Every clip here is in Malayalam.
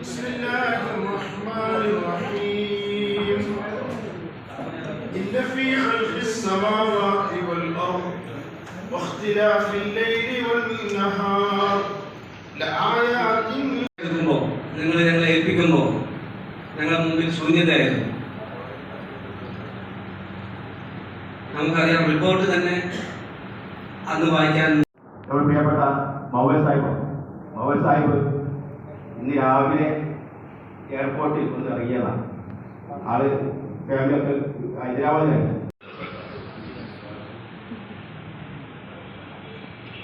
بسم الله الرحمن الرحيم إن في خلق السماوات والأرض واختلاف الليل والنهار لآيات നിങ്ങൾ ഞങ്ങളെ ഏൽപ്പിക്കുമ്പോൾ ഞങ്ങളുടെ മുമ്പിൽ ശൂന്യതയായിരുന്നു. നമുക്കറിയാം, റിപ്പോർട്ട് തന്നെ അന്ന് വായിക്കാൻ പ്രിയപ്പെട്ട മൗലവി സാഹിബ് ഇന്ന് രാവിലെ എയർപോർട്ടിൽ ഒന്ന് ഇറങ്ങിയതാണ്. ആള് ഫാമിലിയൊക്കെ ഹൈദരാബാദിലാണ്.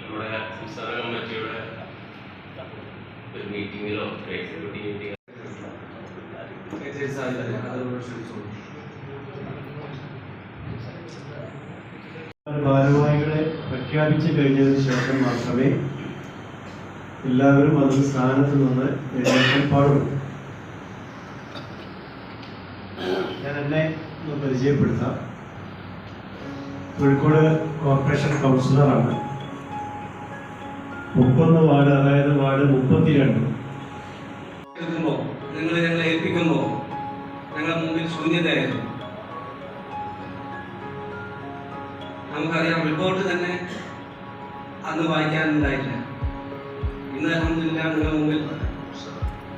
നമ്മുടെ സംസ്ഥാന കമ്മിറ്റിയുടെ ഒരു മീറ്റിങ്ങിലോ എക്സിക്യൂട്ടീവ് മീറ്റിംഗ് ഭാരവാഹികളെ പ്രഖ്യാപിച്ചു കഴിഞ്ഞതിന് ശേഷം മാത്രമേ എല്ലാവരും അതിന് സ്ഥാനത്ത് നിന്ന് എഴുന്നേൽക്കാൻ പാടുള്ളൂ. ഞാൻ എന്നെ ഒന്ന് പരിചയപ്പെടുത്താം. കോഴിക്കോട് കോർപ്പറേഷൻ കൗൺസിലറാണ്. 30 വാർഡ്, അതായത് വാർഡ് 32. നിങ്ങൾ ഞങ്ങളെ ഏൽപ്പിക്കുമ്പോൾ ഞങ്ങളുടെ മുമ്പിൽ ശൂന്യതയായിരുന്നു. നമുക്കറിയാം, റിപ്പോർട്ട് തന്നെ അന്ന് വായിക്കാനുണ്ടായില്ല. ഇന്ന് അൽഹംദുലില്ലാ നിങ്ങളുടെ മുമ്പിൽ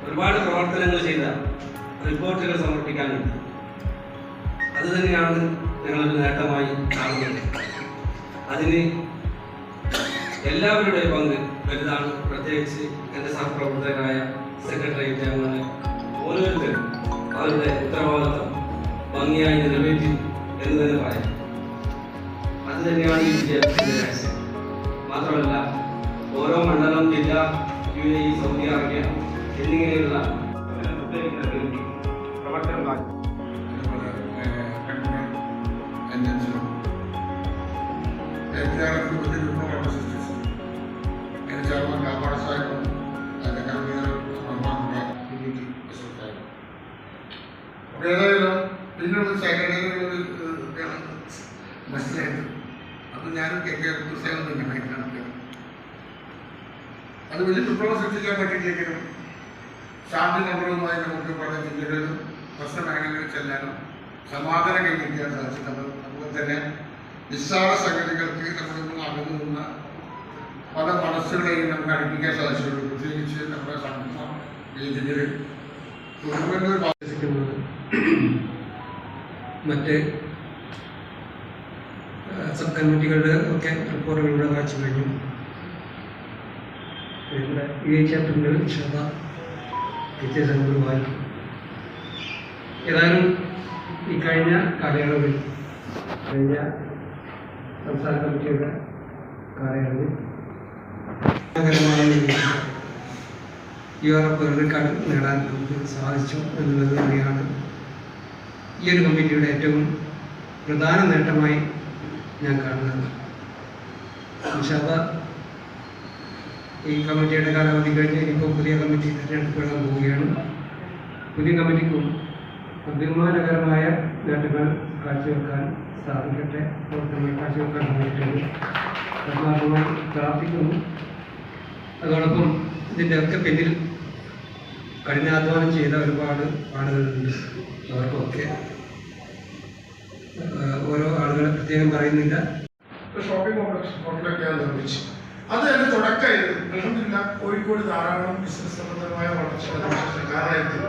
ഒരുപാട് പ്രവർത്തനങ്ങൾ ചെയ്ത റിപ്പോർട്ടുകൾ സമർപ്പിക്കാനുണ്ട്. അത് തന്നെയാണ് ഞങ്ങളൊരു നേട്ടമായി കാണുന്നത്. അതിന് എല്ലാവരുടെയും പങ്ക് വലുതാണ്. പ്രത്യേകിച്ച് എൻ്റെ സഹപ്രവർത്തകരായ സെക്രട്ടേറിയറ്റ് അംഗങ്ങളെ ഓരോരുത്തരും അവരുടെ ഉത്തരവാദിത്വം ഭംഗിയായി നിറവേറ്റി എന്ന് തന്നെ പറയാം. അത് തന്നെയാണ് ഈ വിജയത്തിൻ്റെ രഹസ്യം. മാത്രമല്ല, ഓരോ മണ്ഡലം, ജില്ല, UAE, സൗദി അറേബ്യ എന്നിങ്ങനെയുള്ള പ്രവർത്തനം ഏതായാലും പിന്നീട് സെക്രട്ടറി മനസ്സിലായത്. അപ്പോൾ ഞാനും പുസ്തകം തന്നെ അത് വലിയ വിപ്ലവം സൃഷ്ടിക്കാൻ പറ്റിയില്ലെങ്കിലും ശാന്തി നഗരവുമായി നമുക്ക് പല ജില്ലകളിലും പ്രശ്നമേഖലകളിൽ ചെല്ലാനും സമാധാനം കൈവരിക്കാൻ സാധിച്ചിട്ടുണ്ട്. അതുപോലെ തന്നെ നിസ്സാര സംഗതികൾക്ക് നമ്മളിൽ അകന്നു നിന്ന പല മനസ്സുകളെയും നമുക്ക് അടുപ്പിക്കാൻ സാധിച്ചിട്ടുണ്ട്. പ്രത്യേകിച്ച് നമ്മുടെ സംഘടന ജില്ലകളിൽ മറ്റ് സബ് കമ്മിറ്റികളുടെ ഒക്കെ റിപ്പോർട്ടുകളിലൂടെ വായിച്ചു കഴിഞ്ഞു. ഇവിടെ ചാപ്റ്ററിൻ്റെ ശ്രദ്ധ വ്യത്യാസങ്ങൾ വായിക്കും. ഏതായാലും ഈ കഴിഞ്ഞ കാലയളവിൽ, കഴിഞ്ഞ സംസ്ഥാന കമ്മിറ്റിയുടെ കാലയളവിൽ യൂറോപ്പ് റെക്കോർഡ് നേടാൻ നമുക്ക് സാധിച്ചു എന്നുള്ളത് തന്നെയാണ് ഈ ഒരു കമ്മിറ്റിയുടെ ഏറ്റവും പ്രധാന നേട്ടമായി ഞാൻ കാണുന്നത്. ഇൻഷാല്ലാ ഈ കമ്മിറ്റിയുടെ കാലാവധി കഴിഞ്ഞ് ഇപ്പോൾ പുതിയ കമ്മിറ്റി തിരഞ്ഞെടുക്കപ്പെടാൻ പോവുകയാണ്. പുതിയ കമ്മിറ്റിക്കും അഭിമാനകരമായ നേട്ടങ്ങൾ കാഴ്ചവെക്കാൻ സാധിക്കട്ടെ, പ്രവർത്തനങ്ങൾ കാഴ്ചവെക്കാൻ സാധിക്കട്ടെ ആത്മാർത്ഥമായി പ്രാർത്ഥിക്കുന്നു. അതോടൊപ്പം ഇതിൻ്റെ ഒക്കെ പിന്നിൽ കഠിനാധ്വാനം ചെയ്ത ഒരുപാട് ആളുകളുണ്ട്. അവർക്കൊക്കെ ഓരോ ആളുകളെ പ്രത്യേകം പറയുന്നില്ല. ഷോപ്പിംഗ് കോംപ്ലക്സിലൊക്കെയാണ് നിർമ്മിച്ചു. അത് എൻ്റെ തുടക്കമായിരുന്നു. അൽഹംദുലില്ലാ കോഴിക്കോട് ധാരാളം ബിസിനസ് സംബന്ധമായ വളർച്ച കാരണത്തിൽ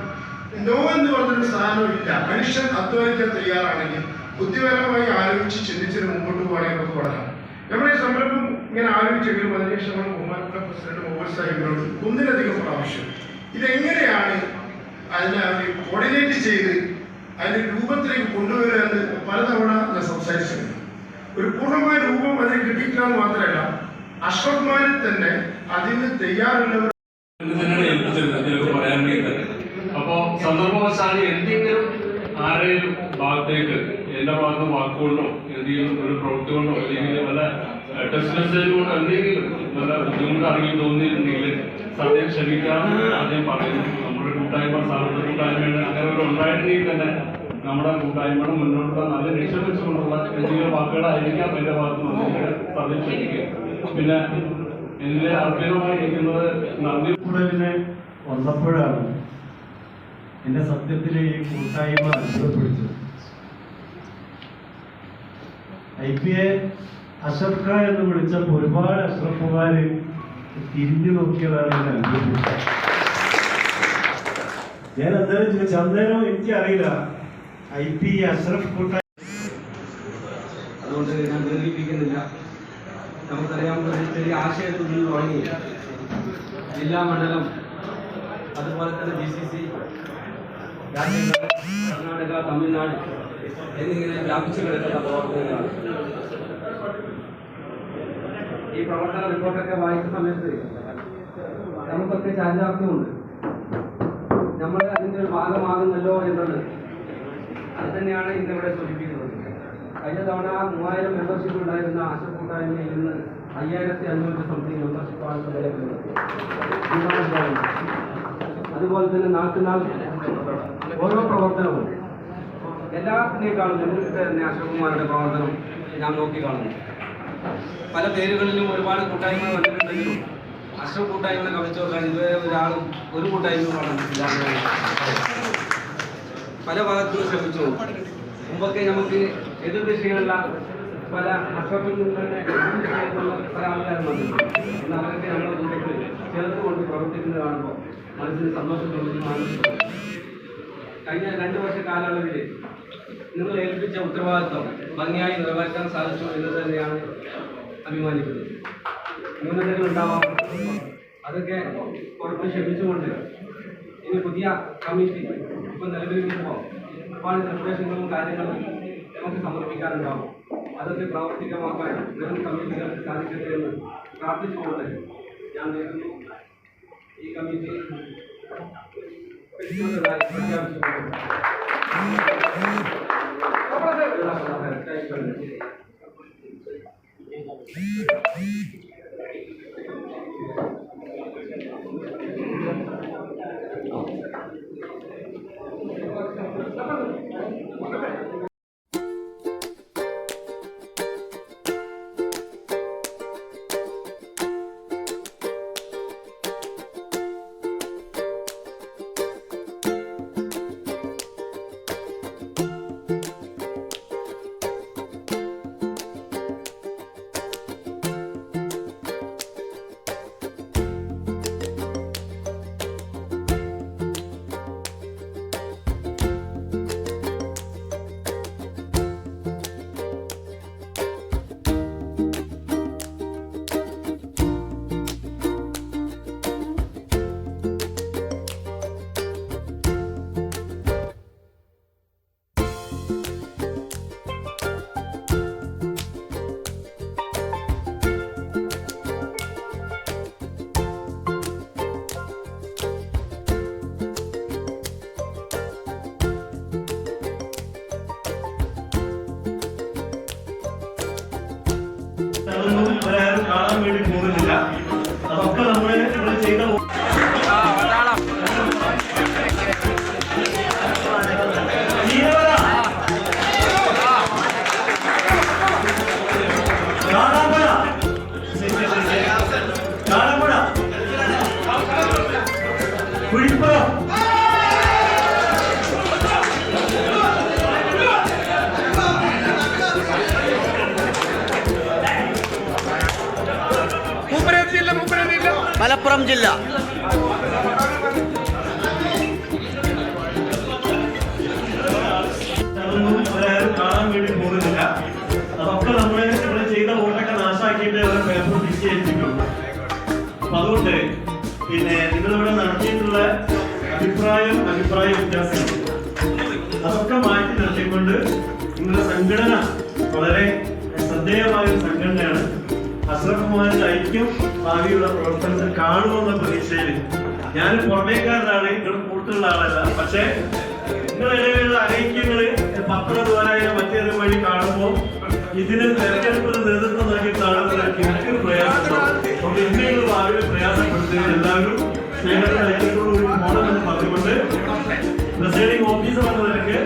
നോ എന്ന് പറഞ്ഞൊരു സ്ഥാനമില്ല. മനുഷ്യൻ അധ്വാനിക്കാൻ തയ്യാറാണെങ്കിൽ ബുദ്ധിപരമായി ആലോചിച്ച് ചിന്തിച്ചിട്ട് മുമ്പോട്ട് പോകണമെങ്കിൽ നമുക്ക് വളരാം. നമ്മുടെ ഈ സംരംഭം ഇങ്ങനെ ആലോചിച്ചെങ്കിലും അതിനുശേഷം നമ്മൾ ബഹുമാനപ്പെട്ട പ്രസിഡന്റ് മൗലവി സാഹിബിനോട് ഒന്നിലധികം പ്രാവശ്യം ഇതെങ്ങനെയാണ് അതിനെ കോർഡിനേറ്റ് ചെയ്ത് അതിൻ്റെ രൂപത്തിലേക്ക് കൊണ്ടുവരിക എന്ന് പലതവണ ഞാൻ സംസാരിച്ചിട്ടുണ്ട്. ഒരു പൂർണ്ണമായ രൂപം അതിന് കിട്ടിയിട്ടില്ല എന്ന് മാത്രമല്ല, അഷ്റഫ്മാരിൽ തന്നെ അതിന് തയ്യാറുള്ളവർ പറയാൻ വേണ്ടി. അപ്പോൾ സന്ദർഭവശാലി എന്തെങ്കിലും ആരെയും ഭാഗത്തേക്ക് എൻ്റെ ഭാഗത്ത് വാക്കുകൊണ്ടോ എന്തെങ്കിലും ഒരു പ്രവൃത്തി കൊണ്ടോ അല്ലെങ്കിൽ വല്ല ടെസ്റ്റ് മെസ്സേജ് കൊണ്ടോ എന്തെങ്കിലും നല്ല ബുദ്ധിമുട്ട് അറിയി തോന്നിയിട്ടുണ്ടെങ്കിൽ സത്യം ക്ഷമിക്കാമെന്ന് ആദ്യം പറയുന്നു. നമ്മുടെ കൂട്ടായ്മ സാറിന്റെ കൂട്ടായ്മയുടെ അങ്ങനെ ഒരു ഉണ്ടായിട്ടുണ്ടെങ്കിൽ തന്നെ നമ്മുടെ കൂട്ടായ്മയുടെ മുന്നോട്ടുള്ള നല്ല ലക്ഷ്യം വെച്ചുകൊണ്ടുള്ള എന്തെങ്കിലും വാക്കുകളായിരിക്കാം എൻ്റെ ഭാഗത്ത് നിന്ന് സത്യം ക്ഷമിക്കുക. പിന്നെ എൻ്റെ അർപ്പണമായി ഇരിക്കുന്നത് നന്ദി വന്നപ്പോഴാണ് എന്നെ സത്യത്തിൽ ഈ കൂട്ടായ്മ അത്ഭുതപ്പെടുത്തും. IPA അഷർഖ എന്ന് വിളിച്ചപ്പോൾ ഒരുപാട് അഷ്റഫുമാര് തിരിഞ്ഞു നോക്കിയതാണ് എന്നെ അത്ഭുതപ്പെട്ടത്. ഞാൻ അന്നേരം ചോദിച്ചു, അന്നേരം എനിക്കറിയില്ല IPA അഷ്റഫ് കൂട്ടായ്മ. അതുകൊണ്ട് ഞാൻ ദീർഘിപ്പിക്കുന്നില്ല. നമുക്കറിയാം, ഒരു ചെറിയ ആശയത്തിൽ നിന്ന് തുടങ്ങി ജില്ലാ മണ്ഡലം, അതുപോലെ തന്നെ GCC, രാജ്യങ്ങൾ, കർണാടക, തമിഴ്നാട് എന്നിങ്ങനെ വ്യാപിച്ചു കിടക്കുന്ന പ്രവർത്തനങ്ങളാണ്. ഈ പ്രവർത്തന റിപ്പോർട്ടൊക്കെ വായിക്കുന്ന സമയത്ത് നമുക്കൊക്കെ ചാരിതാർത്ഥ്യമുണ്ട്. നമ്മൾ അതിൻ്റെ ഒരു ഭാഗമാകുന്നല്ലോ എന്നത് അത് തന്നെയാണ് ഇന്നിവിടെ സൂചിപ്പിക്കുന്നത്. കഴിഞ്ഞ തവണ 3000 മെമ്പർഷിപ്പ് ഉണ്ടായിരുന്ന അഷറഫ് കൂട്ടായ്മയിൽ നിന്ന് 5500 സംതിങ് മെമ്പർഷിപ്പാണ് നിലവിലുള്ളത്. അതുപോലെ തന്നെ നാൾക്കുനാൾ ഓരോ പ്രവർത്തനവും എല്ലാത്തിനേക്കാളും മുന്നിട്ട് തന്നെ അഷറഫുമാരുടെ പ്രവർത്തനം ഞാൻ നോക്കിക്കാണുന്നു. പല പേരുകളിലും ഒരുപാട് കൂട്ടായ്മ വന്നിട്ടുണ്ടെങ്കിലും അഷറഫ് കൂട്ടായ്മ കവിച്ചു നോക്കാൻ ഇതുവരെ ഒരാളും ഒരു കൂട്ടായ്മ വളർന്നിട്ടില്ല. പല ഭാഗത്തും ശ്രമിച്ചു. മുമ്പൊക്കെ നമുക്ക് എതിർദിശയിലുള്ള പല അഷറഫിൽ നിന്ന് തന്നെ പല ആൾക്കാരും വന്നിട്ടുണ്ട്. എന്നാൽ അവരൊക്കെ നമ്മുടെ കൂട്ടത്തിൽ ചേർത്തുകൊണ്ട് പ്രവർത്തിക്കുന്നത് കാണുമ്പോൾ മനസ്സിന് സന്തോഷത്തോടും ആനന്ദിക്കും. കഴിഞ്ഞ 2 വർഷ കാലയളവിൽ നിങ്ങൾ ഏൽപ്പിച്ച ഉത്തരവാദിത്വം ഭംഗിയായി നിറവേറ്റാൻ സാധിച്ചു എന്ന് തന്നെയാണ് അഭിമാനിക്കുന്നത്. ന്യൂനതകൾ ഉണ്ടാവാം, അതൊക്കെ പുറത്ത് ക്ഷമിച്ചുകൊണ്ട് ഇനി പുതിയ കമ്മിറ്റി ഇപ്പം നിലവിൽ വരുമ്പോൾ ഒരുപാട് നിർദ്ദേശങ്ങളും കാര്യങ്ങളും നമുക്ക് സമർപ്പിക്കാനുണ്ടാവും. അതൊക്കെ പ്രാവർത്തികമാക്കാൻ വെറും കമ്മിറ്റികൾക്ക് സാധിക്കട്ടെ എന്ന് പ്രാർത്ഥിച്ചുകൊണ്ട് ഞാൻ നേരുന്നു. ഈ കമ്മിറ്റി ഒരാരും കാണാൻ വേണ്ടി പോകുന്നില്ല. അതൊക്കെ നമ്മളെ ഇവിടെ ചെയ്ത കുഴിപ്പുറം മലപ്പുറം ജില്ല. ഒരാരും കാണാൻ വേണ്ടി പോകുന്നില്ല. അതൊക്കെ നമ്മളെ ഇവിടെ ചെയ്ത വോട്ടൊക്കെ നാശാക്കിയിട്ട് പേപ്പർ തിരിച്ചേൽപ്പിക്കും. അപ്പൊ അതുകൊണ്ട് നിങ്ങളിവിടെ നടത്തിയിട്ടുള്ള അഭിപ്രായ വ്യത്യാസം അതൊക്കെ മാറ്റി നിർത്തിക്കൊണ്ട് നിങ്ങളുടെ സംഘടന വളരെ ശ്രദ്ധേയമായ ഒരു സംഘടനയാണ്. അഷറഫുമാരുടെ ഐക്യം ഭാവിയുള്ള പ്രവർത്തനത്തിൽ കാണുമെന്ന പ്രതീക്ഷയിൽ ഞാൻ പുറമേക്കാരനാണ്, നിങ്ങൾ കൂടുതലുള്ള ആളല്ല. പക്ഷേ നിങ്ങളിടയിലുള്ള ഐക്യങ്ങള് പത്രദ്വാരായ മറ്റേത് വഴി കാണുമ്പോൾ ഇതിന് തെരഞ്ഞെടുപ്പിന് നേതൃത്വം നൽകി കാണുന്നത് എനിക്ക് പ്രയാസമുണ്ടാവും. അതുകൊണ്ട് എന്തെങ്കിലും ഭാവിയിൽ പ്രയാസപ്പെടുത്തുകയും എല്ലാവരും സ്നേഹത്തിന്റെ ഐക്യത്തോടുകൂടി പോകണമെന്ന് പറഞ്ഞുകൊണ്ട് പ്രിസൈഡിംഗ് ഓഫീസർ എന്ന നിലയ്ക്ക്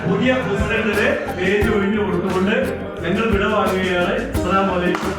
പുതിയ പ്രസിഡന്റിന് പേര് ഒഴിഞ്ഞു കൊടുത്തുകൊണ്ട് ഞങ്ങൾ വിടവാങ്ങുകയാണ്. അസ്സലാമു അലൈക്കും.